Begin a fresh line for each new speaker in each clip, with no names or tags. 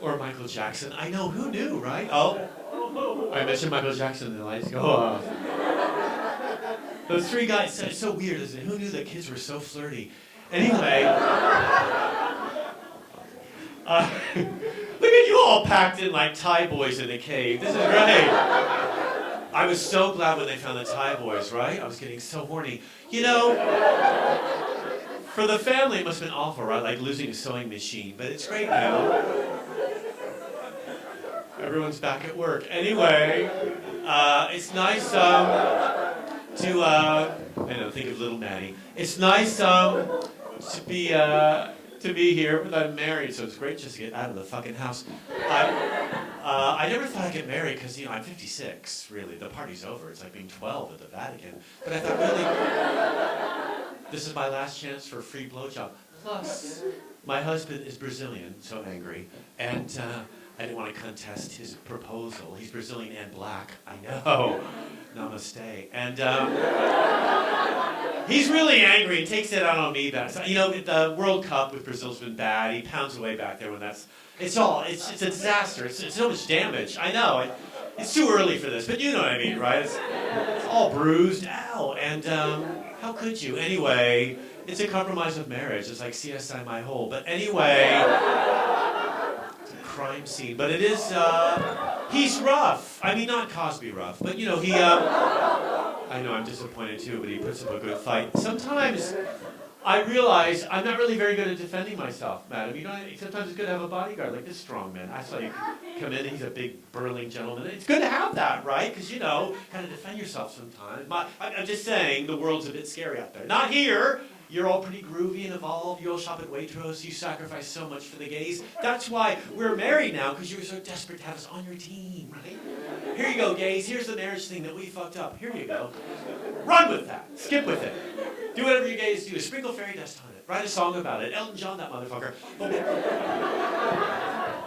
Or Michael Jackson. I know, who knew, right? Oh, I mentioned Michael Jackson and the lights go off. Those three guys, it's so weird, isn't it? Who knew that kids were so flirty? Anyway, look at you all packed in like Thai boys in a cave. This is great. I was so glad when they found the Thai boys, right? I was getting so horny. You know, for the family it must have been awful, right? Like losing a sewing machine, but it's great now. Everyone's back at work. Anyway, it's nice think of little Maddie. It's nice to be here, but I'm married, so it's great just to get out of the fucking house. I never thought I'd get married because, I'm 56, really. The party's over. It's like being 12 at the Vatican. But I thought, really, this is my last chance for a free blowjob. Plus, my husband is Brazilian, so angry, and I didn't want to contest his proposal. He's Brazilian and black. I know. Namaste. And he's really angry and takes it out on me. So, the World Cup with Brazil's been bad. He pounds away back there when it's a disaster. It's so much damage. I know. It's too early for this, but you know what I mean, right? It's all bruised. Ow. And how could you? Anyway, it's a compromise of marriage. It's like CSI My Hole. But anyway... crime scene, but it is, he's rough. I mean, not Cosby rough, but I know I'm disappointed too, but he puts up a good fight. Sometimes I realize I'm not really very good at defending myself, madam. Sometimes it's good to have a bodyguard like this strong man. I saw you come in, and he's a big, burling gentleman. It's good to have that, right? Because, kind of defend yourself sometimes. I'm just saying, the world's a bit scary out there. Not here. You're all pretty groovy and evolved. You all shop at Waitrose. You sacrifice so much for the gays. That's why we're married now, because you were so desperate to have us on your team, right? Here you go, gays. Here's the marriage thing that we fucked up. Here you go. Run with that. Skip with it. Do whatever you gays do. Sprinkle fairy dust on it. Write a song about it. Elton John, that motherfucker.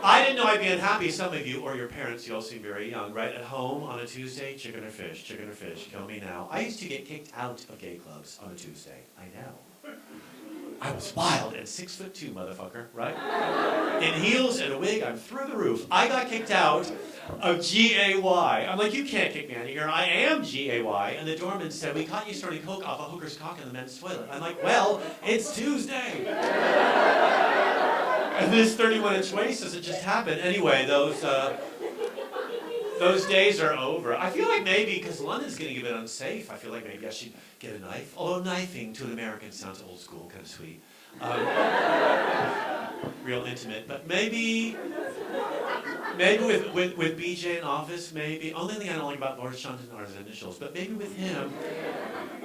I didn't know I'd be unhappy. Some of you, or your parents, you all seem very young, right? At home on a Tuesday, chicken or fish, kill me now. I used to get kicked out of gay clubs on a Tuesday. I know. I was wild and 6'2", motherfucker, right? In heels and a wig, I'm through the roof. I got kicked out of GAY. I'm like, you can't kick me out of here. I am GAY. And the doorman said, we caught you snorting coke off a hooker's cock in the men's toilet. I'm like, well, it's Tuesday. And this 31-inch waist doesn't just happen. Anyway, those days are over. I feel like maybe, because London's getting a bit unsafe, I feel like maybe I should get a knife. Although knifing to an American sounds old school, kind of sweet. Real intimate. But maybe with BJ in office, maybe. Only thing I don't like about Boris Johnson are his initials. But maybe with him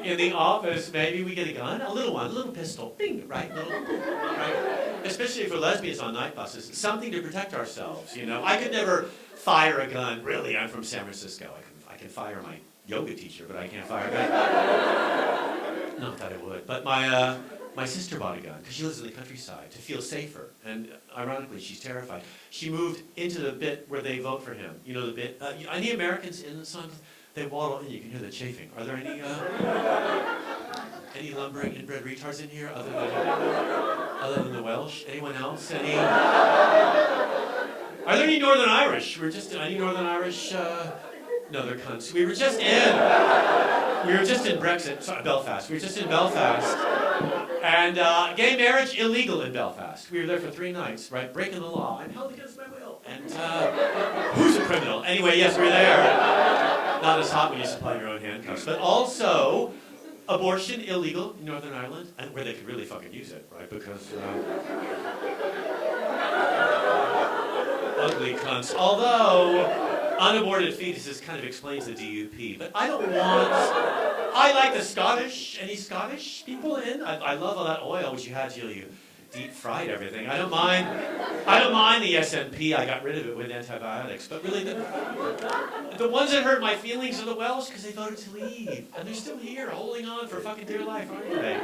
in the office, maybe we get a gun. A little one, a little pistol. Bing, right? Right? Especially for lesbians on night buses. Something to protect ourselves, I could never... fire a gun. Really, I'm from San Francisco. I can fire my yoga teacher, but I can't fire a gun. Not that I would. But my sister bought a gun because she lives in the countryside to feel safer. And ironically, she's terrified. She moved into the bit where they vote for him. You know the bit. Any Americans in the sun? They waddle in. You can hear the chafing. Are there any lumbering inbred retards in here other than the Welsh? Anyone else? Are there any Northern Irish? Any Northern Irish? No, they're cunts. We were just in Brexit, sorry, Belfast. We were just in Belfast. And gay marriage illegal in Belfast. We were there for 3 nights, right? Breaking the law. I'm held against my will. And who's a criminal? Anyway, yes, we're there. Not as hot when you supply your own handcuffs. But also, abortion illegal in Northern Ireland, and where they could really fucking use it, right? Because... ugly cunts. Although, unaborted fetuses kind of explains the DUP. But I like the Scottish. Any Scottish people in? I love all that oil which you had till you deep fried everything. I don't mind the SNP. I got rid of it with antibiotics. But really, the ones that hurt my feelings are the Welsh because they voted to leave. And they're still here, holding on for fucking dear life, aren't they?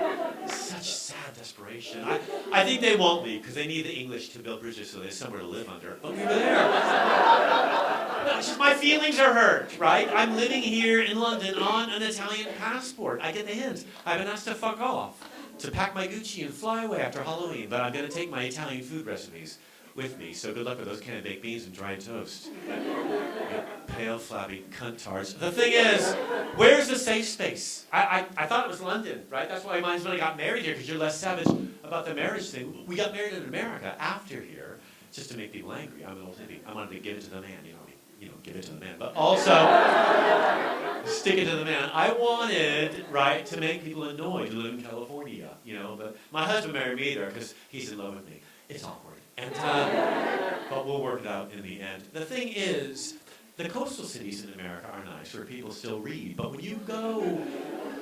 Such sad desperation. I think they won't leave because they need the English to build bridges so there's somewhere to live under. But we were there. No, it's just my feelings are hurt, right? I'm living here in London on an Italian passport. I get the hint. I've been asked to fuck off, to pack my Gucci and fly away after Halloween, but I'm going to take my Italian food recipes with me, so good luck with those canned baked beans and dried toast. You pale, flabby cuntards. The thing is, where's the safe space? I thought it was London, right? That's why mine's when I got married here, because you're less savage about the marriage thing. We got married in America after here, just to make people angry. I'm an old hippie. I wanted to give it to the man, give it to the man. But also, stick it to the man. I wanted, right, to make people annoyed to live in California, but my husband married me there because he's in love with me. It's awkward. And, but we'll work it out in the end. The thing is, the coastal cities in America are nice where people still read, but when you go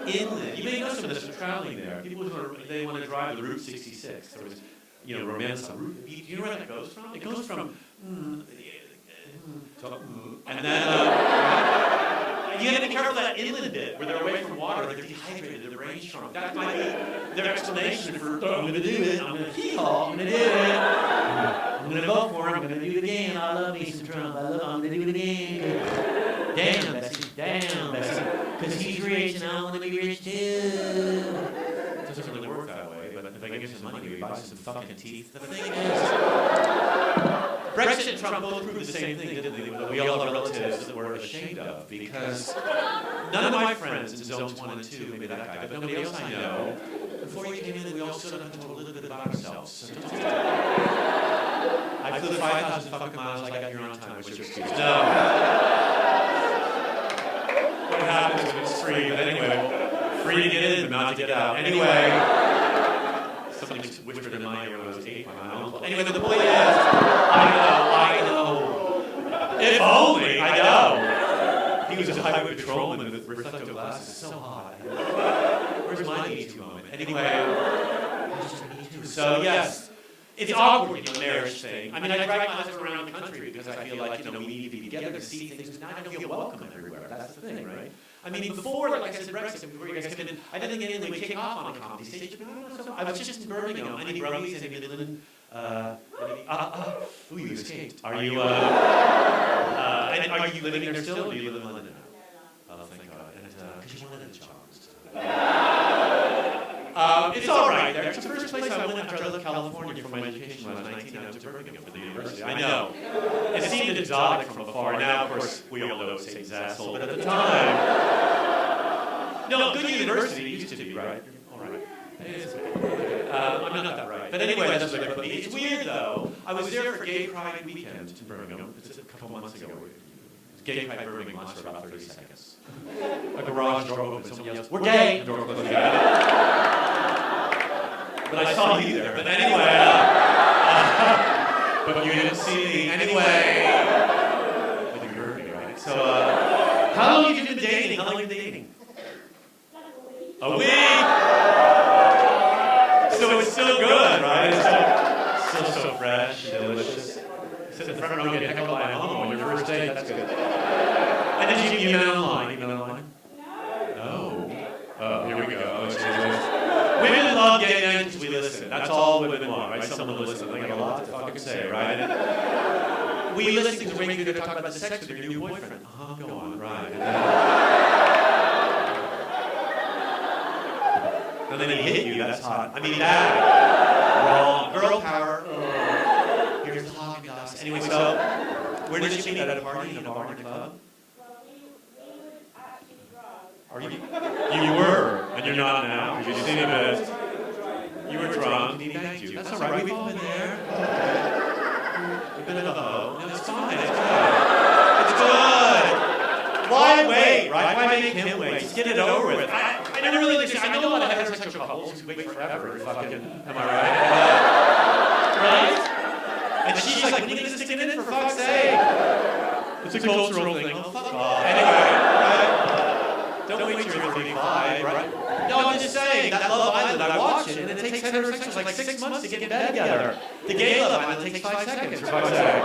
inland, you may know some of this from traveling there. People they want to drive the Route 66. There was, romance on Route. Do you know where that goes from? It goes from and then you got to be careful of that inland bit where they're away from water, they're dehydrated, their brain's shrunk. That might be their explanation for, I'm going to do it, I'm going to hee-haw, I'm going to do it. I'm going to vote for him, I'm going to do it again. I love me some Trump, I'm going to do it again. Damn, Bessie, because he's rich and I want to be rich too. It doesn't really work that way, but if I give him some money, we buy some fucking teeth. The thing is, Brexit and Trump both proved the same thing, didn't they? That we all have relatives that we're ashamed of, because none of my friends in zones 1 and 2, maybe that guy, but nobody else I know, before you came in, we all stood up and told a little bit about ourselves. So don't I flew 5,000 fucking miles, I got here on time, what's your excuse? No. What happens if it's free? But anyway, free to get in, but not to get out. Anyway, somebody whispered in my ear when I was 8 by my uncle. Anyway, the point is, I know. If only, I know. He was a highway patrolman with reflective glasses. So hot. Where's my Me Too moment? Anyway, so yes, it's awkward, the marriage thing. I mean, I drag my husband around the country because I feel like, we need to be together to see things. Now I don't feel welcome everywhere. That's the thing, right? I mean, before, like I said, Brexit, before you guys came in, I didn't think anything would kick off on a comedy stage, but I was just in Birmingham. Any brummies, any Midland, you escaped. Are you living there still, or do you live in London now? Oh, thank God. Because you wanted a job. It's all right there. It's the first place I went after I left California for my education when I was 19. I went to Birmingham for the university. I know. It seemed exotic from afar. Now, of course, we all know Satan's asshole. But at the time, no, good university used to be, right? All right. I'm not that right. But anyway, that's what they put me. It's weird, though. I was there for Gay Pride weekend in Birmingham. It's a couple months ago. Gay Pride Birmingham lasts for about 30 seconds. A garage door opened, somebody else, we're gay! The door closed again. But I saw you there. But anyway, but you didn't see me. Anyway, but you heard me, right? So, how long have you been dating? How long have you been dating? A week! So it's still good, right? It's still so fresh and delicious. Sit in the front row and get heckled by a homo on your first date, that's good. And did you email online? No. Oh, here we go. Women love gay men because we listen. That's all women want, right? Someone to listen. They got a lot to fucking say, right? And we listen because we're going to talk about the sex with your new boyfriend. Go on, right. And then he hit you, that's hot. I mean, bad. Wrong. Girl power. Here's the hog and dust. Anyway, so, where did you meet? At a party, in a bar, in a club? Are you? You were, and you're not now. You seem a bit. You were drunk. He thanked you. That's all right. We've all been there. We've been in a hoe. No, it's fine. It's good. It's good. Why wait, right? Why make him wait? Just get it over with. I never really understand. I know a lot of heterosexual couples who wait forever. Fucking, am I right? Right? And she's like, when are you going to stick it in for fuck's sake? It's a cultural thing. Oh, fuck off. Anyway, right? Don't wait till you're 35, right? No, I'm just saying, that Love Island, I watch it, and it takes heterosexuals like 6 months to get in bed together. The gay Love Island takes 5 seconds, for fuck's sake.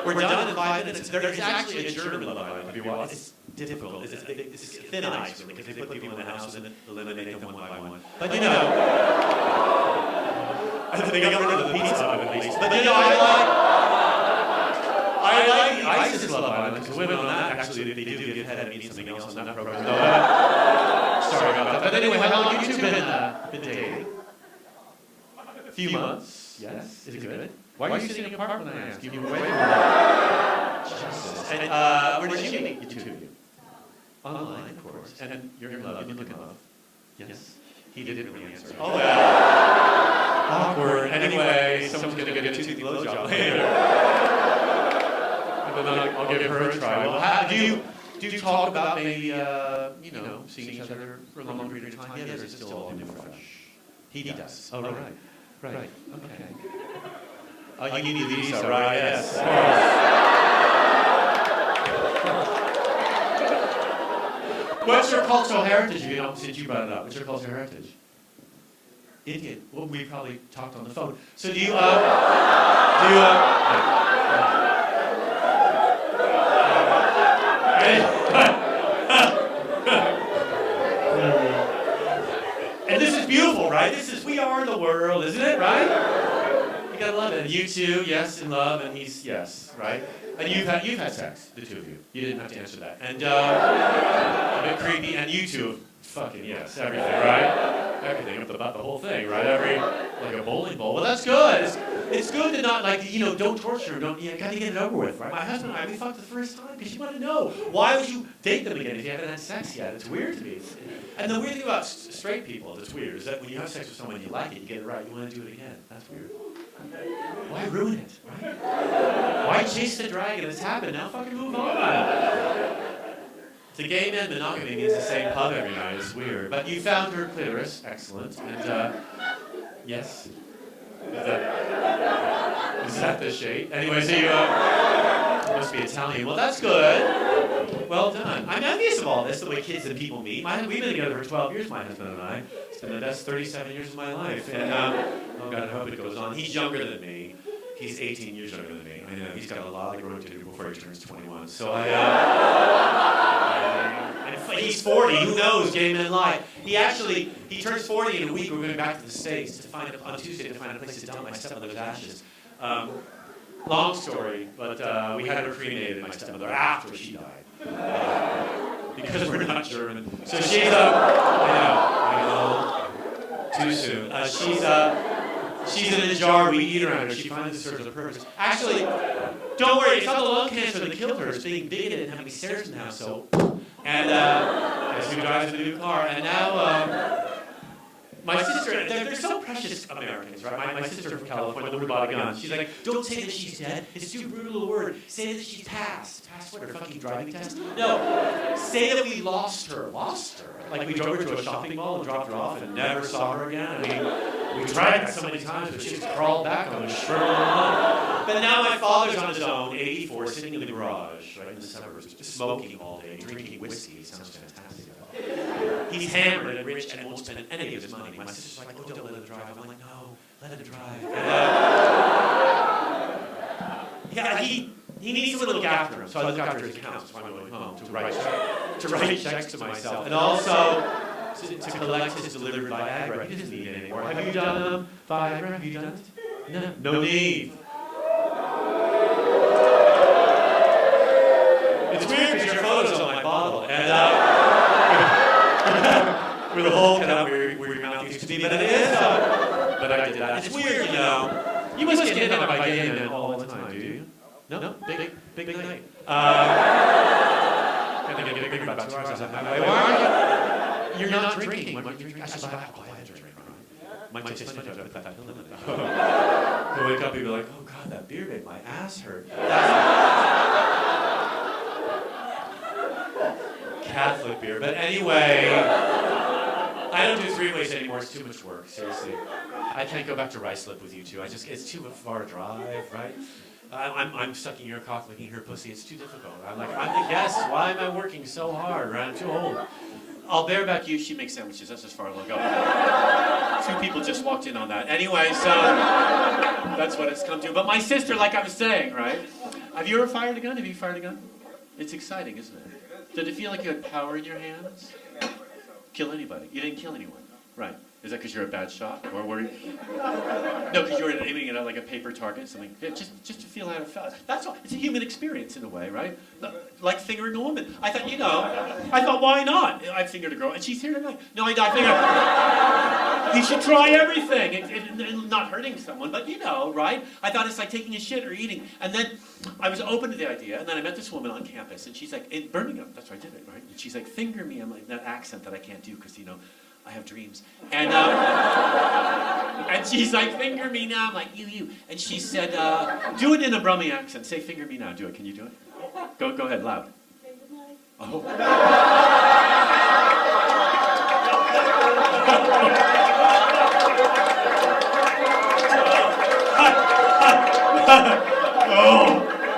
We're done in 5 minutes. There's actually a German Love Island, if you want. It's difficult. It's thin ice, really, because they put people in the house and then eliminate them one by one. But you know, I think they got rid of the pizza oven at least. But you know, I like the ISIS Love Island, because women on that actually, they do get head and need something else on that program. Sorry about that. But anyway, how long have you two been dating? A few months. Yes. Is it good? Why are you sitting apart when I ask? You were waiting. Jesus. And where did you meet, the two of you? Online, of course. And you're in love. You look in love. Yes. He didn't really answer. Oh, well. Awkward. Anyway, someone's going to get a toothy blowjob later. And then I'll give her a try. Well, do you talk about maybe, seeing each other for a long period of time? Yeah, there's still all new fresh. He does. Oh, right. Right. Okay. Oh, you need Lisa, right? Yes. What's your cultural heritage? Since you brought it up, what's your cultural heritage? Indian. Well, we probably talked on the phone. So do you, and this is beautiful, right? We are the world, isn't it, right? You gotta love it. And you two, yes, in love, and he's, yes, right? And you've had sex, the two of you. You didn't have to answer that. And, a bit creepy, and you two, fucking yes, everything, right? Everything, the whole thing, right? Like a bowling ball. Well, that's good. It's good to not, don't torture him. You gotta get it over with, right? My husband and I, we fucked the first time because you want to know. Why would you date them again if you haven't had sex yet? It's weird to me. And the weird thing about straight people that's weird is that when you have sex with someone you like it, you get it right, you want to do it again. That's weird. Why ruin it, right? Why chase the dragon? It's happened. Now fucking move on. To gay men, monogamy means the same pub every night. It's weird. But you found her clitoris. Excellent. And, yes? Is that the shape? Anyway, so you must be Italian. Well, that's good. Well done. I'm envious of all this, the way kids and people meet. We've been together for 12 years, my husband and I. It's been the best 37 years of my life. And, oh God, I hope it goes on. He's younger than me. He's 18 years younger than me. I know, he's got a lot of growing to do before he turns 21. So he's 40. Who knows? Gay men lie. He turns 40 in a week. We're going back to the States on Tuesday to find a place to dump my stepmother's ashes. Long story, but we had her cremated, my stepmother, after she died. Because we're not German. So she's, I know, too soon. She's in a jar, we eat around her. She finally serves a purpose. Actually, don't worry, it's not the lung cancer that killed her. It's being bigoted and having stairs in the house, so. And, as who drives a new car. And now, my sister, they're so precious Americans, right? My sister from California, the word bought a gun. She's like, don't say that she's dead. It's too brutal a word. Say that she's passed. Passed what, her fucking driving test? No. Say that we lost her. Lost her. Like we drove her to a shopping mall and dropped her off and never saw her again. We tried that so many times, but she just crawled back on us. But now my father's on his own, 84, sitting in the garage, right in the suburbs, just smoking all day, drinking whiskey. Sounds fantastic. He's hammered and rich and won't spend any of his money. My sister's like, oh, don't let him drive. I'm like, no, let him drive. And, he needs someone to look after him, so I look after his accounts when I'm going home to write checks to myself. And also to collect his delivered Viagra. He doesn't need it anymore. Have you done Viagra? Have you done it? No need. It's weird because your photo's on my bottle. And, with a hole cut out where your mouth used to be, but it is, but I did that. It's weird, you know. You must get hit on by gay men all the time, do you? No? Big night. And then get bigger about 2 hours on my way. Why are you? You're not drinking. When you're drinking, I should buy alcohol. I have to drink, right? Might taste funny if I put that pill in it. I'll wake up and be like, oh God, that beer made my ass hurt. Catholic beer. But anyway, I don't do three-ways anymore. It's too much work, seriously. I can't go back to Ricelip with you two. It's too far a drive, right? I'm sucking your cock, licking her pussy. It's too difficult. I'm the guest. Why am I working so hard, right? I'm too old. I'll bareback you. She makes sandwiches. That's as far as I'll go. 2 people just walked in on that. Anyway, so that's what it's come to. But my sister, like I was saying, right? Have you ever fired a gun? Have you fired a gun? It's exciting, isn't it? Did it feel like you had power in your hands? Kill anybody. You didn't kill anyone. Right. Is that because you're a bad shot, or were you? No, because you were aiming it at like a paper target, something. Yeah, just to feel how it felt. That's all. It's a human experience in a way, right? Like fingering a woman. I thought, why not? I fingered a girl, and she's here tonight. No, I fingered. You should try everything, and not hurting someone, but right? I thought it's like taking a shit or eating, and then I was open to the idea, and then I met this woman on campus, and she's like, in Birmingham. That's where I did it, right? And she's like, finger me. I'm like, that accent that I can't do because I have dreams. And and she's like, finger me now. I'm like, you. And she said, do it in a Brummie accent. Say, finger me now. Do it. Can you do it? Go ahead, loud. Oh.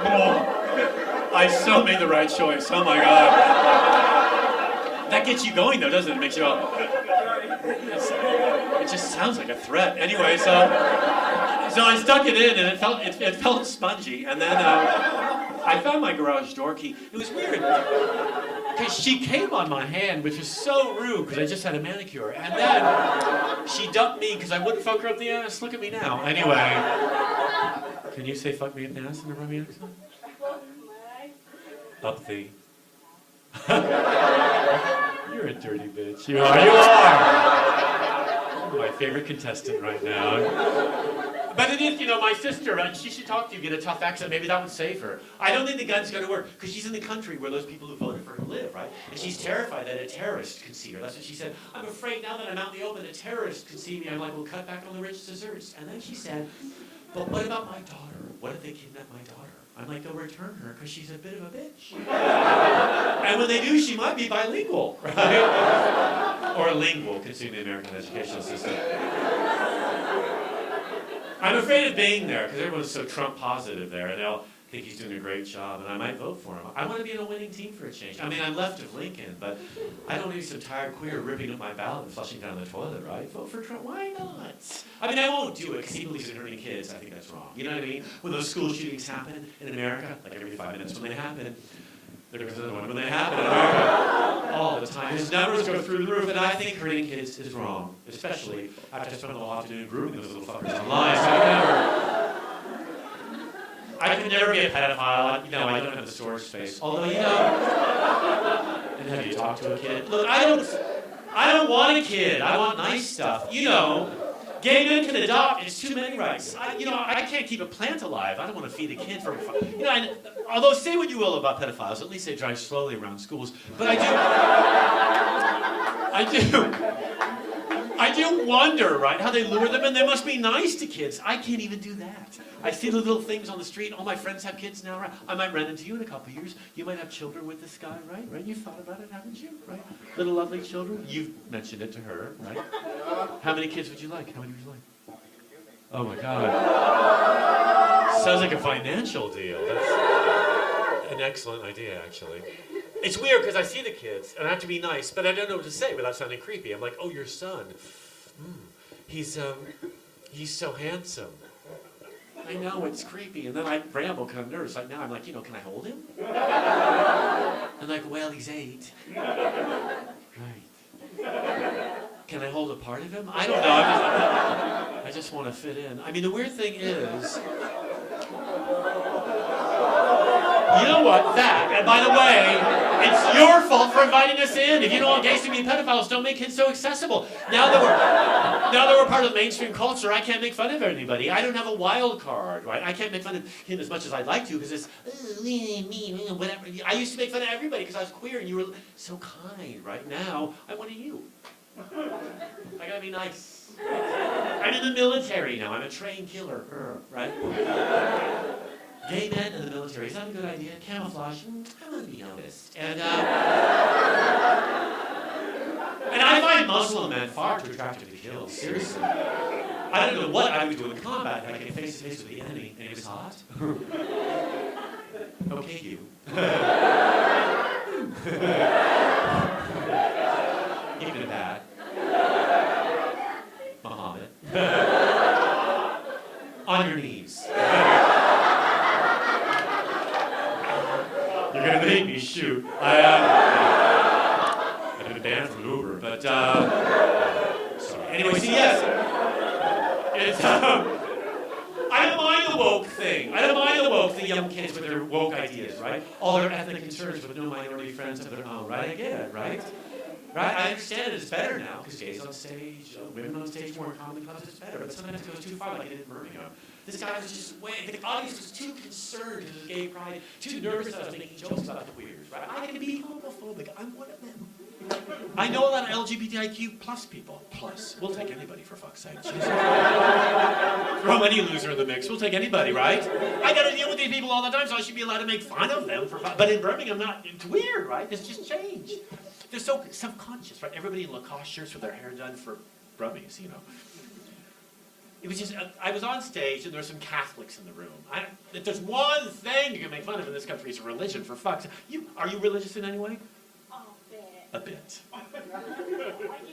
Oh. I so made the right choice. Oh my God. That gets you going, though, doesn't it? It makes you all... It just sounds like a threat. Anyway, so I stuck it in, and it felt spongy. And then I found my garage door key. It was weird, because she came on my hand, which was so rude, because I just had a manicure. And then she dumped me, because I wouldn't fuck her up the ass. Look at me now. Anyway, can you say fuck me up the ass in a Brummie accent? Up the... You're a dirty bitch. You are. You're my favorite contestant right now. But it is, my sister, she should talk to you, get a tough accent. Maybe that would save her. I don't think the gun's going to work, because she's in the country where those people who voted for her live, right? And she's terrified that a terrorist could see her. That's what she said. I'm afraid now that I'm out in the open, a terrorist could see me. I'm like, we'll cut back on the rich desserts. And then she said, but what about my daughter? What if they kidnap my daughter? I'm like, they'll return her because she's a bit of a bitch. And when they do, she might be bilingual, right? Or lingual, considering the American educational system. I'm afraid of being there because everyone's so Trump positive there, and they'll think he's doing a great job, and I might vote for him. I want to be in a winning team for a change. I mean, I'm left of Lincoln, but I don't need some tired queer ripping up my ballot and flushing down the toilet, right? Vote for Trump, why not? I mean, I won't do it because he believes in hurting kids. I think that's wrong. You know what I mean? When those school shootings happen in America, like every 5 minutes when they happen, there's another one when they happen in America, all the time. His numbers go through the roof, and I think hurting kids is wrong, especially after I spent the whole afternoon grooming those little fuckers online. So I can never be a pedophile. I don't have the storage space. Although, and have you talked to a kid? Look, I don't want a kid. I want nice stuff. Gay men can adopt. It's too many rights. I can't keep a plant alive. I don't want to feed a kid for although say what you will about pedophiles, at least they drive slowly around schools. But I do wonder, right, how they lure them, and they must be nice to kids. I can't even do that. I see the little things on the street. All my friends have kids now, right? I might run into you in a couple of years. You might have children with this guy, right? Right? You've thought about it, haven't you? Right? Little lovely children. You've mentioned it to her, right? How many kids would you like? How many would you like? Oh my God. Sounds like a financial deal. That's an excellent idea, actually. It's weird because I see the kids, and I have to be nice, but I don't know what to say without sounding creepy. I'm like, oh, your son. He's so handsome. I know, it's creepy. And then I ramble, kind of nervous. Like now I'm like, can I hold him? I'm like, well, he's 8. Right. Can I hold a part of him? I don't know. I just want to fit in. I mean, the weird thing is... You know what? And by the way, it's your fault for inviting us in. If you don't want gays to be pedophiles, don't make kids so accessible. Now that we're part of the mainstream culture, I can't make fun of anybody. I don't have a wild card, right? I can't make fun of him as much as I'd like to because it's whatever. I used to make fun of everybody because I was queer and you were so kind. Right now, I'm one of you. I gotta be nice. I'm in the military now. I'm a trained killer, right? Gay men in the military, is that a good idea? Camouflage, I want to be noticed. And I find Muslim men far too attractive to kill, seriously. I don't know what I would do in combat if I came face to face with the enemy and he was hot. Okay, you. Even that. Muhammad. On your knees. You're gonna make me shoot. I've been banned from Uber, but sorry. Anyway, so yes, it's, I don't mind the woke thing. I don't mind the woke, the young kids with their woke ideas, right? All their ethnic concerns with no minority friends of their own, right? I get it, right? Right? I understand it. It's better now because gays on stage, women on stage, more comedy clubs, it's better. But sometimes it goes too far, like it did in Birmingham. This guy was just the audience was too concerned with his gay pride, too nervous that I was making jokes about the queers, right? I can be homophobic. I'm one of them. I know a lot of LGBTIQ plus people. Plus, we'll take anybody for fuck's sake. Throw any loser in the mix. We'll take anybody, right? I got to deal with these people all the time, so I should be allowed to make fun of them. But in Birmingham, not. It's weird, right? It's just changed. They're so self-conscious, right? Everybody in Lacoste shirts with their hair done for brummies, you know. It was just, I was on stage and there were some Catholics in the room. If there's one thing you can make fun of in this country, it's religion, for fuck's sake. Are you religious in any way? A bit.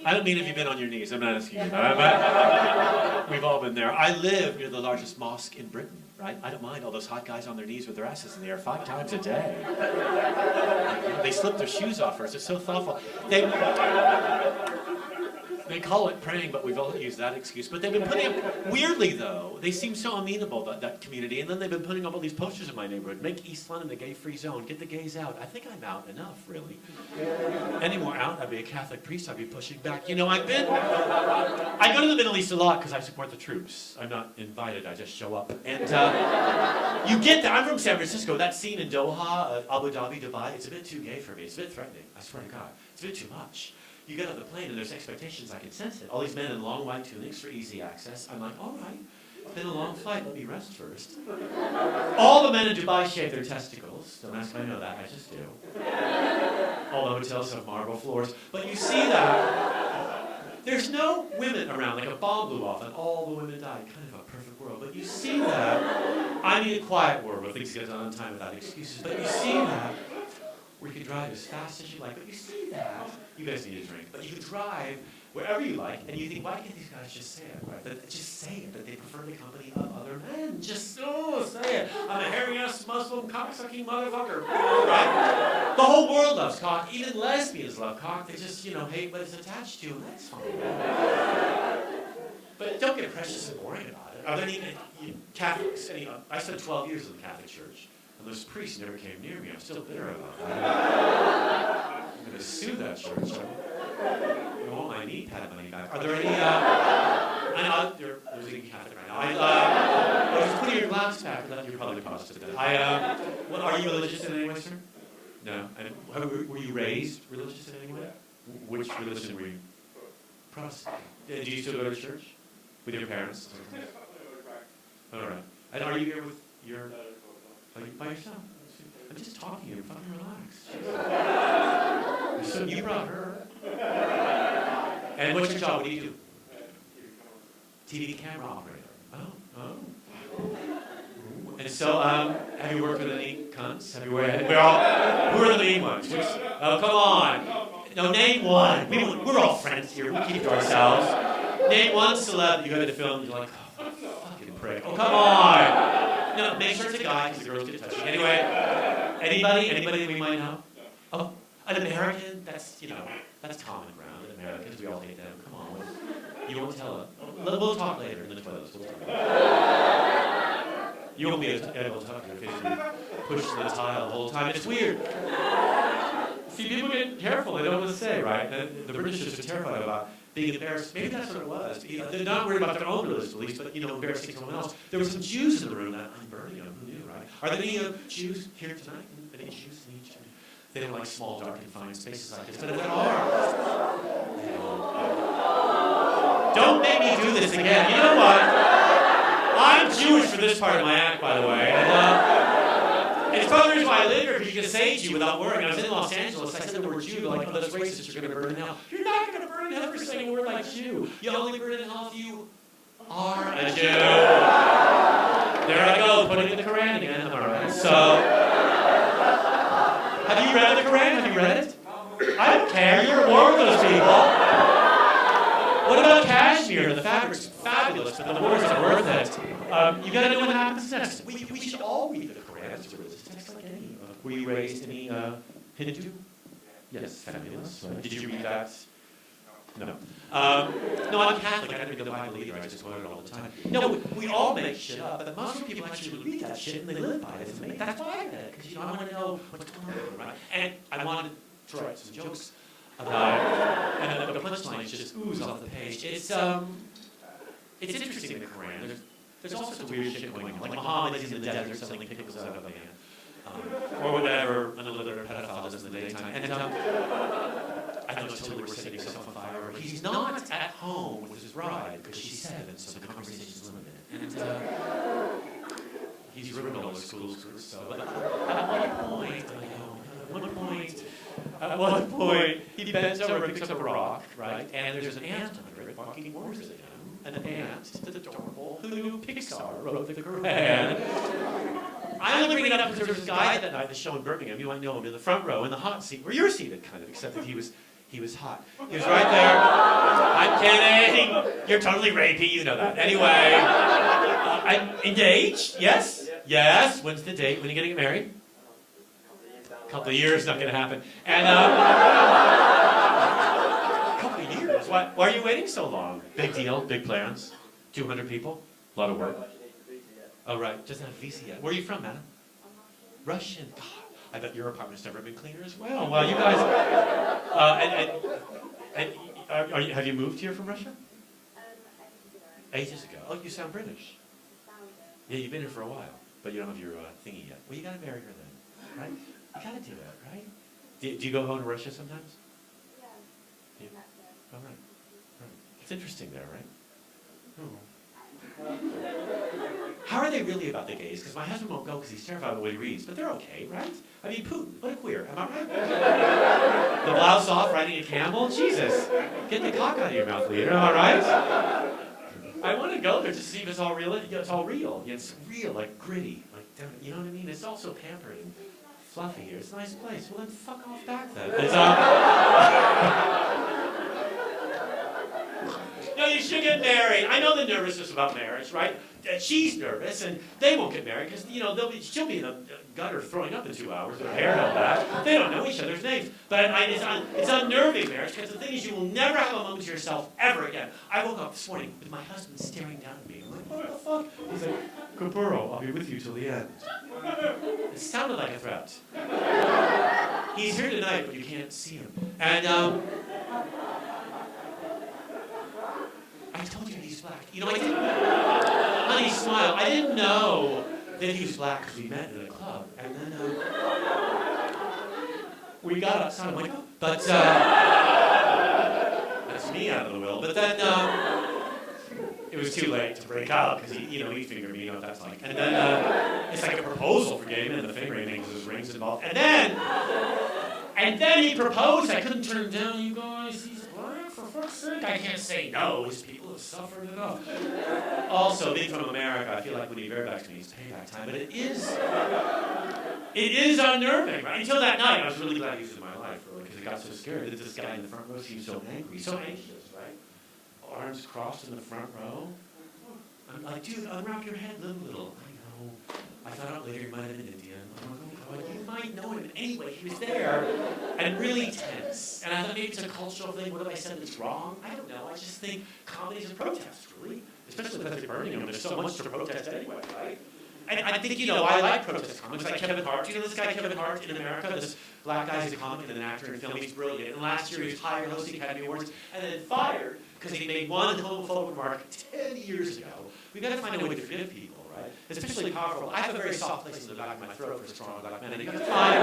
I don't mean if you've been on your knees. I'm not asking you that. We've all been there. I live near the largest mosque in Britain, right? I don't mind all those hot guys on their knees with their asses in the air 5 times a day. They slip their shoes off first. It's so thoughtful. They call it praying, but we've all used that excuse. But they've been putting up, weirdly though, they seem so amenable, that community, and then they've been putting up all these posters in my neighborhood. Make East London a gay-free zone. Get the gays out. I think I'm out enough, really. Any more out, I'd be a Catholic priest. I'd be pushing back. You know, I go to the Middle East a lot because I support the troops. I'm not invited. I just show up. And you get that. I'm from San Francisco. That scene in Doha, Abu Dhabi, Dubai, it's a bit too gay for me. It's a bit threatening. I swear to God. It's a bit too much. You get on the plane and there's expectations, I can sense it. All these men in long white tunics for easy access. I'm like, all right, it's been a long flight, let me rest first. All the men in Dubai shave their testicles. Don't ask if I know that, I just do. All the hotels have marble floors. But you see that, there's no women around, like a bomb blew off and all the women died. Kind of a perfect world. But you see that, I need a quiet world where things get done on time without excuses. But you see that, where you can drive as fast as you like, but you see that. You guys need a drink, but you can drive wherever you like, and you think, why can't these guys just say it, right? Just say it, that they prefer the company of other men. Just say it. I'm a hairy-ass Muslim cocksucking motherfucker, right? The whole world loves cock. Even lesbians love cock. They just, hate what it's attached to, and that's fine. But don't get precious and boring about it. Are there any Catholics? I spent 12 years in the Catholic Church. And those priests never came near me. I'm still bitter about that. I'm going to sue that church. I want my knee pad money back. Are there any, I know there's a Catholic right now. Just put your glass back. You're probably positive then. Are you religious in any way, sir? No. And were you raised religious in any way? Which religion were you? Protestant. Do you still go to church? With your parents? All right. And are you here with your... Are you by yourself? I'm just talking to you. Fucking relax. So you brought her. And what's your job? What do you do? TV camera operator. Oh. And so, have you worked with any cunts? Who are the main ones? Oh, come on. No, name one. We're all friends here. We keep to ourselves. Name one celeb you had to film. You're like, oh, fucking prick. Oh, come on. No, make sure it's a guy because the girls get touchy. Anyway, anybody we might know? Oh, an American? That's common ground. Americans, we all hate them. Come on. You won't tell it. We'll talk later in the toilets. We'll talk. You won't be able to talk to her because you push the tile the whole time. It's weird. See, people get careful. They don't know what to say, right? The British are terrified about being embarrassed. Maybe that's what it was. They're not worried about their own religious beliefs, but embarrassing someone else. There were some Jews in the room that I'm burning them. Who knew, right? Are there any Jews here tonight? Any Jews? They don't like small, dark, confined spaces like this. But if there are, don't make me do this again. You know what? I'm Jewish for this part of my act, by the way. And it's probably the reason why I live here, because you can say Jew without worrying. I was in Los Angeles. I said the word Jew. They're like, oh, that's racist. You're going to burn in hell. You're not going to burn in hell for saying a word like Jew. You only burn in hell if you are a Jew. There I go, putting in the Quran again. Am I right? So, have you read the Quran? Have you read it? I don't care. You're at war with those people. What about Kashmir? The fabric's fabulous, but the words are worth it. You got to know what happens next. We should all read the Quran. It's a religious text like any. Were you raised any Hindu? Yes, fabulous. Did you read that No. No, I'm Catholic. I don't read the Bible either. I just quote it all the time. No, we all make shit up, but most people actually read that shit and they live by it. That's why I read it, because I want to know what's going on, right? And I wanted to write some jokes about it, and the punchlines just ooze off the page. It's interesting in the Quran. There's all sorts of weird shit going on. Like Muhammad is in the desert selling pickles out of a man. Or whatever another pedophile does in the daytime. And I know Tilly was setting himself on fire. He's not at home with his bride because she's 7, so the conversation's limited. And he's ruined all his school screws. So, but at one point, he bends over and picks up a rock, right? And there's an ant under it walking towards him. An ant that's adorable who Pixar wrote the Quran. I only bring it up because there was this guy that night at the show in Birmingham. You might know him in the front row in the hot seat where you're seated, kind of, except that he was hot. He was right there. I'm kidding. You're totally rapey. You know that. Anyway, I'm engaged. Yes. Yes. When's the date? When are you going to get married? Couple of years. Not going to happen. And couple of years. Why are you waiting so long? Big deal. Big plans. 200 people. A lot of work. Oh, right. Doesn't have a visa yet. Where are you from, madam? Russian. God, I bet your apartment's never been cleaner as well. Well, you guys... have you moved here from Russia? Ages ago. Oh, you sound British. Yeah, you've been here for a while, but you don't have your thingy yet. Well, you gotta marry her then, right? You gotta do it, right? Do you go home to Russia sometimes? Yeah. All right. It's interesting there, right? How are they really about the gays? Because my husband won't go because he's terrified of what he reads. But they're okay, right? I mean, Putin, what a queer. Am I right? The blouse off, riding a camel? Jesus. Get the cock out of your mouth, leader. Am I right? I want to go there to see if it's all real. It's all real. It's real, like gritty. Like, you know what I mean? It's also pampered and fluffy here. It's a nice place. Well, then fuck off back then. It's, no, you should get married. I know the nervousness about marriage, right? She's nervous, and they won't get married because she'll be in a gutter throwing up in 2 hours. Their hair held back. They don't know each other's names. But it's unnerving marriage because the thing is, you will never have a moment to yourself ever again. I woke up this morning with my husband staring down at me. I'm like, what the fuck? He's like, Capurro, I'll be with you till the end. It sounded like a threat. He's here tonight, but you can't see him. And I told you he's black. You know, I didn't. Honey, smile. I didn't know that he was black because we met in a club, and then we got outside. I'm like, oh. But that's me out of the will. But then it was too late to break out because he fingered me. You know what that's like. And then it's like a proposal for gay men, and the fingering thing because there's rings involved. And then he proposed. I couldn't turn him down. You guys, he's black for fuck's sake. I can't say no. His people have suffered enough. Also, being from America, I feel like when he barebacks to me, it's payback time. But it is unnerving. Right? Until that night, I was really glad he was in my life, really, because I got so scared that this guy in the front row seemed so angry, so anxious, right? Arms crossed in the front row. I'm like, dude, unwrap your head a little. I know. I found out later he might have been Indian. You might know him anyway. He was there and really tense. And I thought maybe it's a cultural thing. What have I said that's wrong? I don't know. I just think comedy is a protest, really. Especially with Birmingham. There's so much to protest anyway, right? And I think, I like protest comics like Kevin Hart. You know this guy Kevin Hart in America? This black guy is a comic and an actor in film. He's brilliant. And last year he was hired hosting Academy Awards and then fired because he made one homophobic remark 10 years ago. We've got to find a way to forgive people. Right? Especially powerful. I have a very soft place in the back of my throat for strong black men, and you have to find.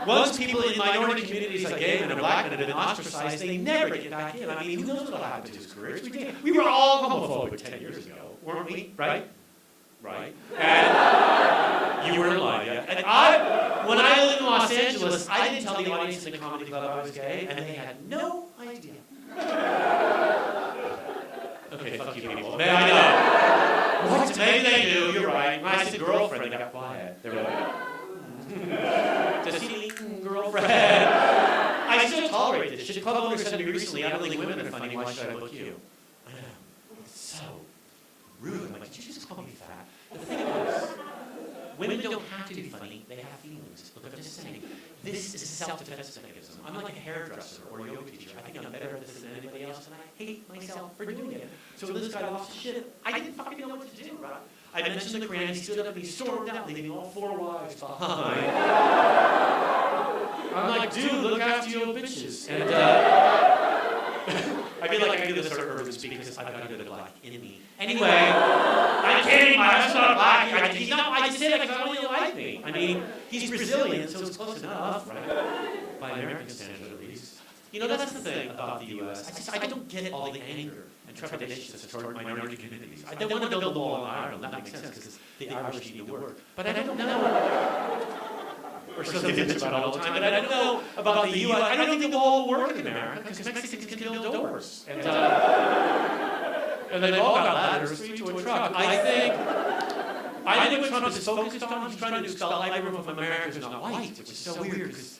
Once people in minority communities like gay men and black men have been ostracized, they never get back in. I mean, who knows what'll happen to his career? We were all homophobic 10 years ago, weren't we? Right? Right. And you weren't alive yet. And when I lived in Los Angeles, I didn't tell the audience in the comedy club I was gay, and they had no idea. Okay, fuck you people. Maybe I know. What? Maybe they do, you're right. When I said girlfriend, they got quiet. They were like, does he mean girlfriend? I still tolerate this shit. Club owner said to me recently, I don't think women are funny, why should I book you? I know. It's so rude. I'm like, did you just call me fat? The thing is, women don't have to be funny, they have feelings. Look, I'm just saying, this is a self-defense mechanism. I'm like a hairdresser or a yoga teacher. I think I'm better at this than anybody else, and I hate myself for doing it. So when this guy lost his shit, I didn't fucking know what to do, right? I mentioned the Quran, he stood up and he stormed out, leaving all 4 wives behind. I'm like, dude, look after your bitches. And I feel like I do this sort of urban speak because I've got a bit of black in me. Anyway, I'm kidding, my husband's not black. He's not, I just say that because I want you to like me. I mean, he's Brazilian, so it's close enough, right? By American standards, at least. You know, that's the thing about the U.S. I don't get all the anger and trepidation toward minority communities. I don't want to build a wall in Ireland. That makes sense because the Irish need to work. But I don't know. Or something they bitch about all the time. But I don't know about the U.S. I don't think the wall will work in America because Mexicans can build doors. And they've all got ladders, 3 to a truck. I think what Trump is focused on, he's trying to expel everyone from America who's not white, which is so weird because,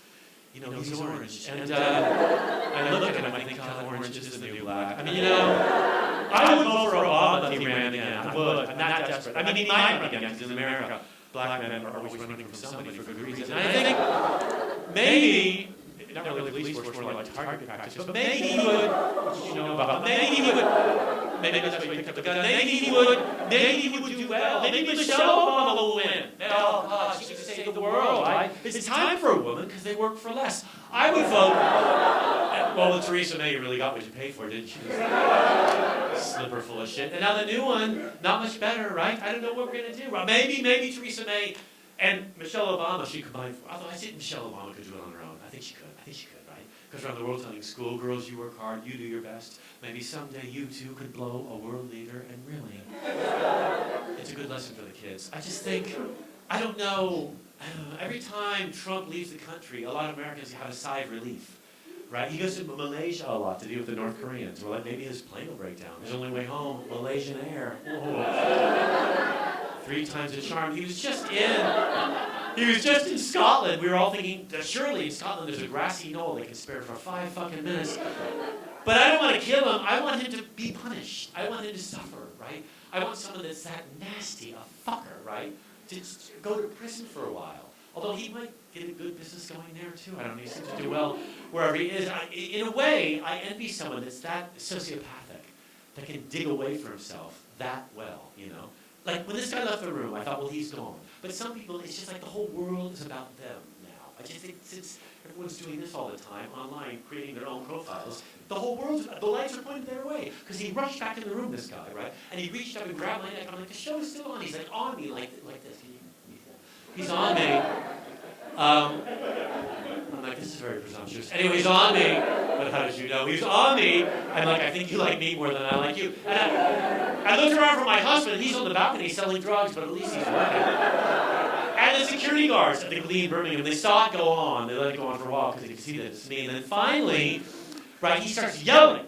you know, he's orange. And I look at him and I think, God, orange is the new black. I mean, you know, I would vote for Obama if he ran again. I would. I'm not desperate. I mean, he might run again because in America, black men are always running from somebody for good reason. And I think maybe, not really police force, more like target practice, but maybe he would, you know about, maybe he would, maybe that's why he picked up the gun, maybe he would do well. Maybe Michelle Obama will win. Oh, God, she could save the world. It's time for a woman because they work for less. I would vote. Well, Theresa May, you really got what you paid for, didn't you? Slipper full of shit. And now the new one, not much better, right? I don't know what we're going to do. Maybe Theresa May and Michelle Obama should combine. Although I think Michelle Obama could do it on her own. I think she could, right? Because around the world telling schoolgirls you work hard, you do your best. Maybe someday you too could blow a world leader, and really, it's a good lesson for the kids. I just think, I don't know, every time Trump leaves the country, a lot of Americans have a sigh of relief. Right? He goes to Malaysia a lot to deal with the North Koreans. Well, maybe his plane will break down. His only way home, Malaysian Air. Oh. 3 times the charm. He was just in Scotland. We were all thinking, surely in Scotland there's a grassy knoll they can spare for 5 fucking minutes. But I don't want to kill him. I want him to be punished. I want him to suffer, right? I want someone that's that nasty, a fucker, right? To just go to prison for a while. Although he might get a good business going there too. I don't know, he seems to do well wherever he is. In a way, I envy someone that's that sociopathic, that can dig away for himself that well, you know? Like, when this guy left the room, I thought, well, he's gone. But some people, it's just like the whole world is about them now. I just think since everyone's doing this all the time, online, creating their own profiles, the whole world, the lights are pointed their way. Because he rushed back in the room, this guy, right? And he reached up and grabbed my neck. I'm like, the show is still on. He's like on me like this. He's on me. I'm like, this is very presumptuous. Anyway, he's on me. But how did you know? He's on me. I'm like, I think you like me more than I like you. And I looked around for my husband. He's on the balcony selling drugs, but at least he's working. And the security guards at the Glee Birmingham, they saw it go on. They let it go on for a while because they could see that it's me. And then finally, right, he starts yelling.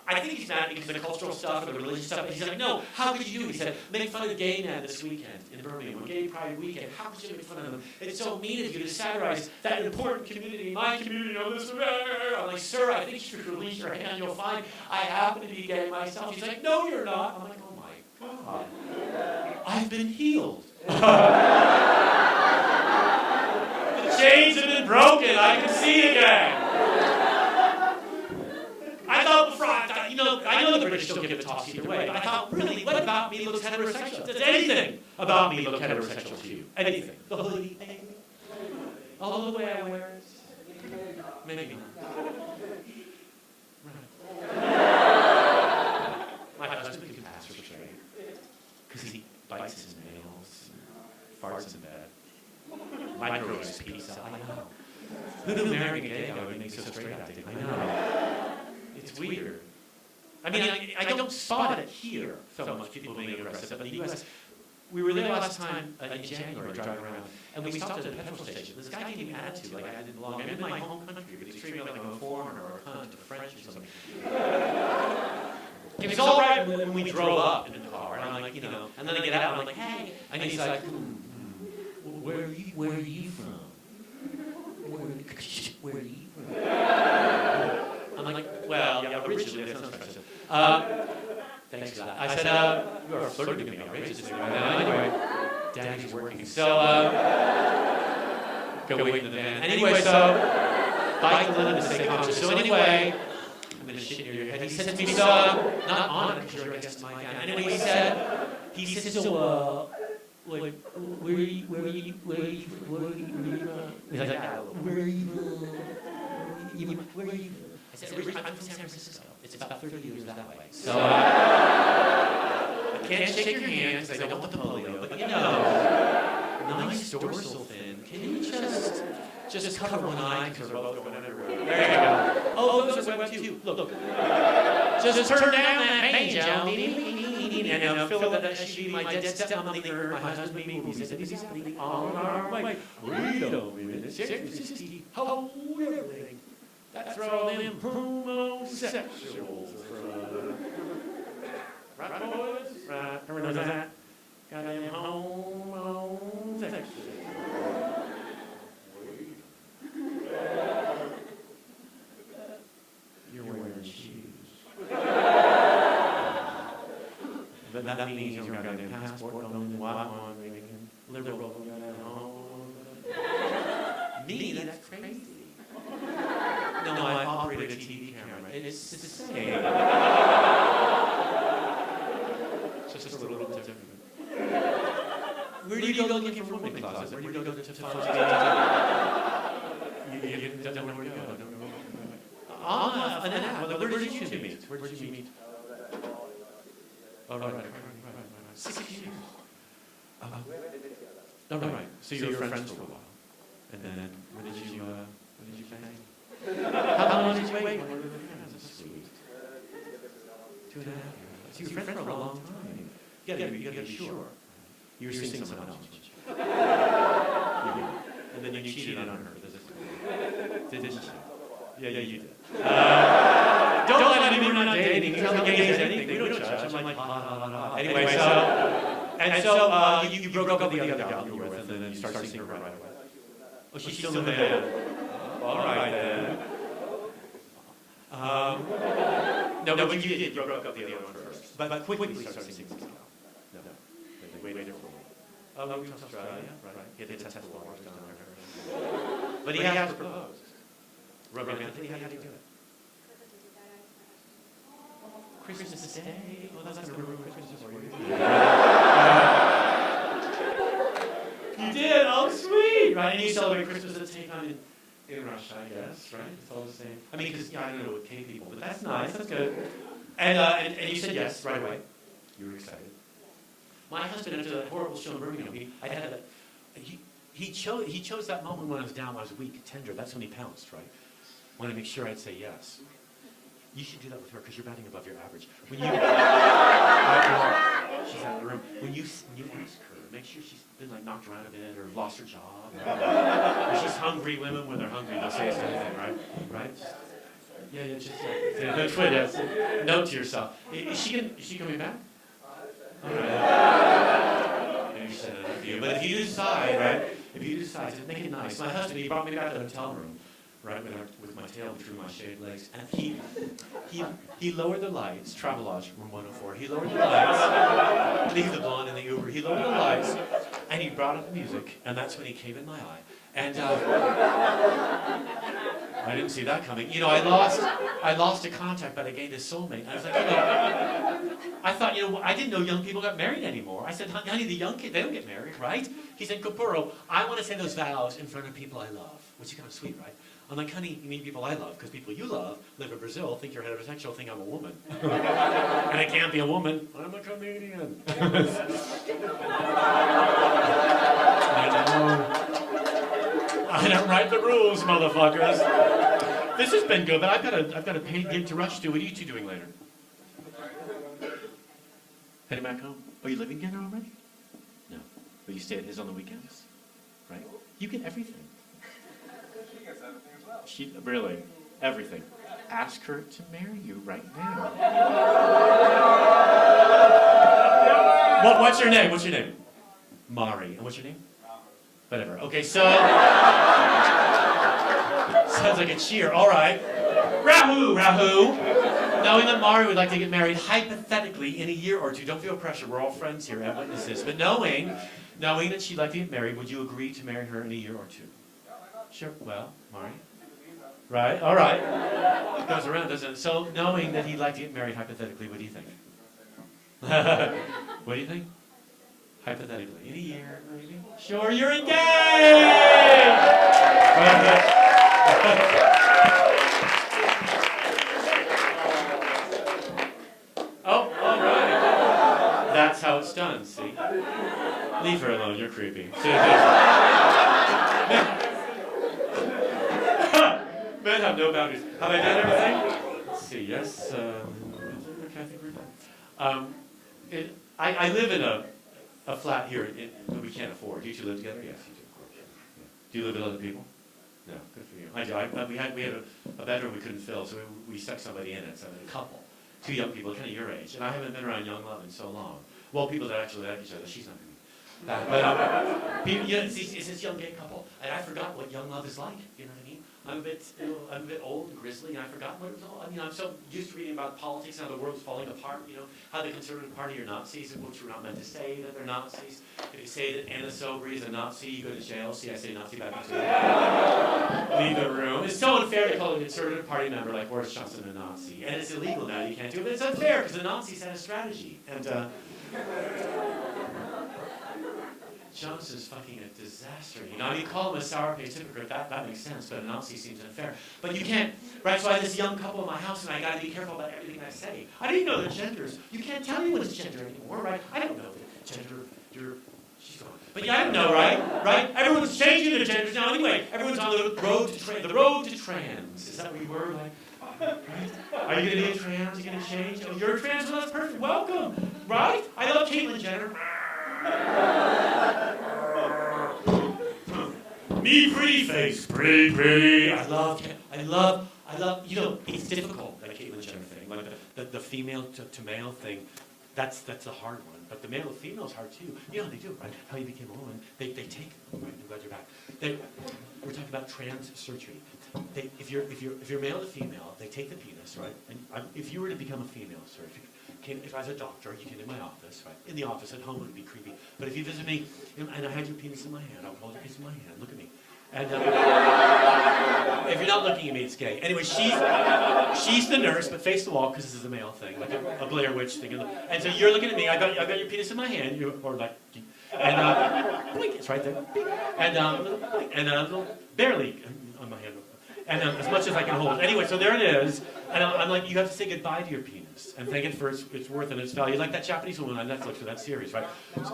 I think he's mad because of the cultural stuff and the religious stuff. But he's like, no, how could you do it? He said, make fun of the gay man this weekend in Birmingham, on Gay Pride weekend. How could you make fun of them? It's so mean of you to satirize that important community, my community, on this. I'm like, sir, I think you should release your hand. You'll find I happen to be gay myself. He's like, no, you're not. I'm like, oh my God. I've been healed. The chains have been broken. I can see again. I know the British don't give a toss either way, but I thought, really, what about me looks heterosexual? Does anything about me look heterosexual to you? Anything. The hoodie, anything. Although the way I wear it, maybe not. Right. My husband can pass for straight, because he bites his nails, farts in bed, microwaves pizza. I know. Who knew marrying a gay guy would make so straight acting? I know. It's weird. I mean, I don't spot it here so much, people being aggressive, but in the U.S., we were there last time in January driving around, and we stopped at a petrol station. This guy gave me attitude like I didn't belong. I'm in my home country, but he's treating me like I'm a foreigner or a cunt or French or something. It was all right when we drove up in the car, and I'm like, you know, and then I get out, and I'm like, hey, and he's like, where are you from? Where are you from? I'm like, well, yeah, originally that's not special. Thanks for that. I said, you are flirting with me outrageously right now. Anyway, Daddy's working. So, go wait in the van. Anyway, so, bite the lid and stay conscious. So anyway, I'm going to shit near your head. He said to me, so, not on it, because you're a guest of mine. Anyway, he said, so, like, where are you, he's like, where are you, I said, I'm from San Francisco. It's about 30 years that way. So, I can't shake your hand because I don't want the polio, but you know, nice dorsal fin. Can you just cover one eye because we're both going everywhere? There you go. Oh, those are web too. Look. Just turn down that mange, and fill that SUV, my dead stepmom, my husband, me, movies. He said, on our way. Wait a minute. 60, hold everything. That's for all them homosexuals. Right, boys? Right. Everyone knows that? Got them homosexuals. You're wearing shoes. But that means you don't got a passport, don't walk on, liberal, got at home. Me, that's crazy. No, I operate a TV camera. It's the same. Just a little bit different. Where do you go looking for women closets? Where do you go to find you don't know where to go. On an app. Where did you two meet? Where did you meet? Oh, right. 6 years. Oh, right. So you were friends for a while. And then when did you bang? How long did you wait? That's sweet. 2.5 years. So you were friends for a long time. You gotta be sure. You were seeing someone else. And then you cheated on her. Didn't you? Yeah, you did. Don't let me we're not dating. Tell me gays anything. We don't judge. I'm like, anyway, so you broke up with the other gal you were with, and then you started seeing her right away. Oh, she's still in the van. All right, then. No, but you did. You broke up the other one first. But quickly started seeing this gal. No. They waited for me. Oh, we went to Australia. Right. He had to test the waters down there. But he had to propose. Romantically, how did he do it? Christmas Day? Well, that's going to ruin Christmas for you. You did? Oh, sweet! Right, and you celebrate Christmas at the same time in Russia, I guess, right? It's all the same. I mean, because, I don't know with K people, but that's nice, that's good. And you said yes right away. You were excited. My husband, after that horrible show in Birmingham, he chose that moment when I was down, I was weak, tender. That's when he pounced, right? Want to make sure I'd say yes. You should do that with her because you're batting above your average. When you, she's out of the room. When you ask her, make sure she's been like knocked around a bit or lost her job. Or she's hungry. Women, when they're hungry, they'll say something, right? Right? No twit. Note to yourself. Is she coming back? All right. Maybe she said it to you. But if you decide, right? If you decide to make it nice, my husband, he brought me back to the hotel room. Right, with my tail between my shaved legs, and he lowered the lights. Travelodge room 104. He lowered the lights. Leave the blonde in the Uber. He lowered the lights, and he brought up the music, and that's when he came in my eye. And I didn't see that coming. You know, I lost a contact, but I gained a soulmate. I was like, I thought, I didn't know young people got married anymore. I said, honey, the young kids, they don't get married, right? He said, Capurro, I want to say those vows in front of people I love, which is kind of sweet, right? I'm like, honey, you mean people I love, because people you love live in Brazil, think you're heterosexual, think I'm a woman. And I can't be a woman. I'm a comedian. I know. I don't write the rules, motherfuckers. This has been good, but I've got a paid gig to rush to. What are you two doing later? Heading back home? Are you living together already? No. But you stay at his on the weekends? Right? You get everything. She really, everything. Ask her to marry you right now. What's your name? What's your name? Mari. And what's your name? Whatever. Okay, so sounds like a cheer. All right. Rahu. Knowing that Mari would like to get married hypothetically in a year or two. Don't feel pressure. We're all friends here and witnesses. But knowing that she'd like to get married, would you agree to marry her in a year or two? Sure. Well, Mari. Right. All right. It goes around, doesn't it? So, knowing that he'd like to get married, hypothetically, what do you think? What do you think? Hypothetically, in a year, maybe. Sure, you're engaged. Oh, all right. That's how it's done. See. Leave her alone. You're creepy. Men have no boundaries. Have I done everything? Let's see. Yes. Okay, I think we're done. I live in a flat here that we can't afford. Do you two live together? Yes, you do. Do you live with other people? No. Good for you. I do. We had a bedroom we couldn't fill, so we stuck somebody in it. So a couple, 2 young people, kind of your age, and I haven't been around young love in so long. Well, people that actually like each other. She's not going to be. People, it's this young gay couple, and I forgot what young love is like. You know what I mean? I'm a bit old and grizzly, and I've forgotten what it was all. I mean, I'm so used to reading about politics and how the world's falling apart. You know, how the Conservative Party are Nazis, which we're not meant to say that they're Nazis. If you say that Anna Sobry is a Nazi, you go to jail. See, I say Nazi back into leave the room. It's so unfair to call a Conservative Party member like Boris Johnson a Nazi, and it's illegal now. You can't do it, but it's unfair because the Nazis had a strategy, and. Johnson's fucking a disaster. You know, you call him a sour-faced hypocrite, that makes sense, but a Nazi seems unfair. But you can't, right? So I have this young couple in my house, and I gotta be careful about everything I say. I didn't know their genders. You can't tell anyone's gender anymore, right? I don't know the gender, she's gone. But yeah, I don't know, right? Right? Everyone's changing their genders now anyway. Everyone's on the road to trans. Is that what you were, like? Right? Are you gonna be a trans? Are you gonna change? Oh, you're a trans? Well, that's perfect. Welcome, right? I love Caitlyn Jenner. Me pretty face, pretty. I love, you know, it's difficult, that Caitlyn Jenner thing. Like the female to male thing, that's the hard one. But the male to female is hard too. You know how they do, right? How you became a woman. They take, right, I'm glad you're back. We're talking about trans surgery. If you're male to female, they take the penis, right? And if you were to become a female, sir, if I was a doctor, you came in my office, right? In the office, at home, it would be creepy. But if you visit me, and I had your penis in my hand, I would hold your penis in my hand, look at me. And if you're not looking at me, it's gay. Anyway, she's the nurse, but face the wall, because this is a male thing, like a Blair Witch thing. And so you're looking at me, I got your penis in my hand, and blink, it's right there. And barely on my hand. And as much as I can hold. Anyway, so there it is. And I'm like, you have to say goodbye to your penis and thank it for its worth and its value. Like that Japanese woman on Netflix for that series, right?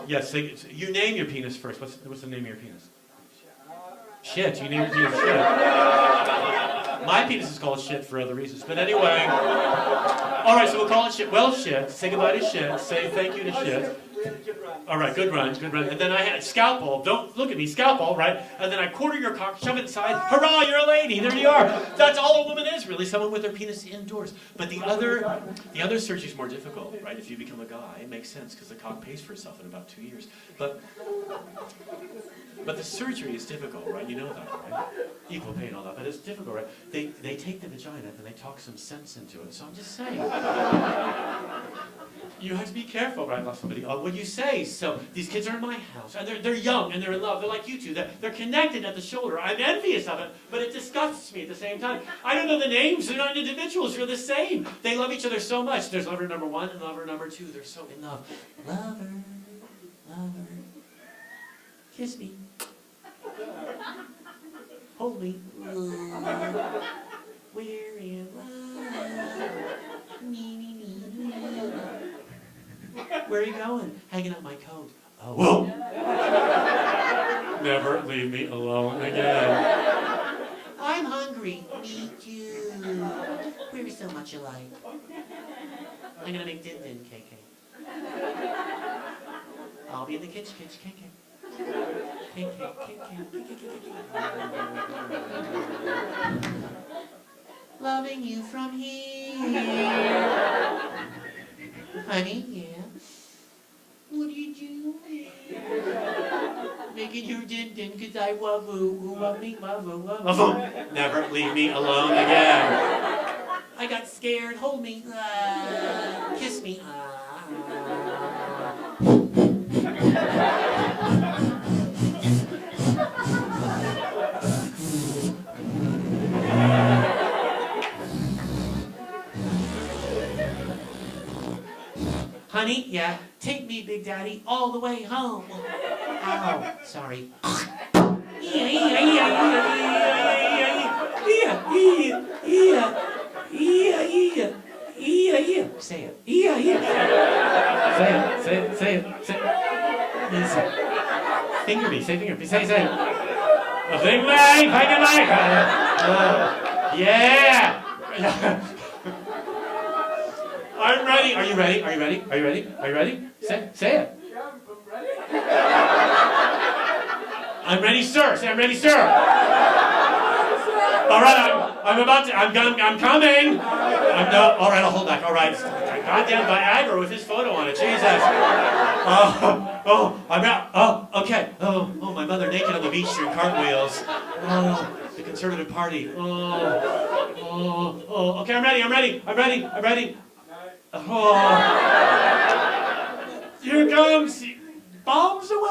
Yes, you name your penis first. What's the name of your penis? Shit, you name your penis shit. My penis is called shit for other reasons. But anyway. All right, so we'll call it shit. Well, shit. Say goodbye to shit. Say thank you to shit. All right, good run. And then I had scalpel. Don't look at me, scalpel, right? And then I quarter your cock, shove it inside. Hurrah, you're a lady. There you are. That's all a woman is, really. Someone with their penis indoors. But the other surgery is more difficult, right? If you become a guy, it makes sense because the cock pays for itself in about 2 years. But the surgery is difficult, right? You know that, right? Equal pay and all that, but it's difficult, right? They take the vagina and they talk some sense into it. So I'm just saying. You have to be careful, right? I lost somebody. What you say. So these kids are in my house, and they're young, and they're in love. They're like you two. They're connected at the shoulder. I'm envious of it, but it disgusts me at the same time. I don't know the names. They're not individuals. They're the same. They love each other so much. There's lover number 1 and lover number 2. They're so in love. Lover, kiss me. Hold me. We're in love. Me. Where are you going? Hanging up my coat. Oh. Whoa. Never leave me alone again. I'm hungry. Me too. We're so much alike. I'm gonna make din KK. I'll be in the kitchen, KK. Loving you from here. Honey, yeah. What are you doing? Making your din cause I love me, love. Never leave me alone again. I got scared. Hold me. Kiss me. Honey, yeah, take me, Big Daddy, all the way home. Oh, sorry. Say it. Say it. Finger me, say finger me, say it. Finger me. Yeah. I'm ready. Are you ready? Say it. I'm ready, sir. Say I'm ready, sir. All right, I'm coming. All right, I'll hold back. All right. Goddamn Viagra with his photo on it. Jesus. I'm out. Oh, okay. Oh, my mother naked on the beach doing cartwheels. Oh, the conservative party. Okay, I'm ready. Oh, here comes. Bombs away.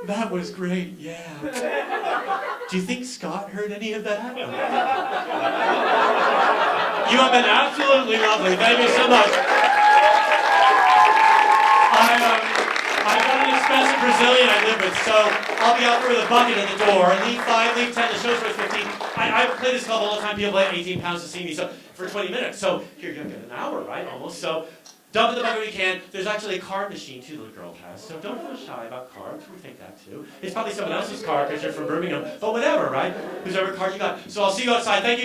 That was great, yeah. Do you think Scott heard any of that? You have been absolutely lovely. Thank you so much. I got an expensive Brazilian I live with, so I'll be out there with a bucket at the door. Leave 5, leave 10, the show's worth 15. I play this club all the time. People pay 18 pounds to see me, so for 20 minutes. So here, you get an hour, right, almost. So dump in the bucket when you can. There's actually a card machine, too, that the girl has. So don't feel shy about cards. We think that, too. It's probably someone else's card because you're from Birmingham. But whatever, right? Whoever card you got. So I'll see you outside. Thank you.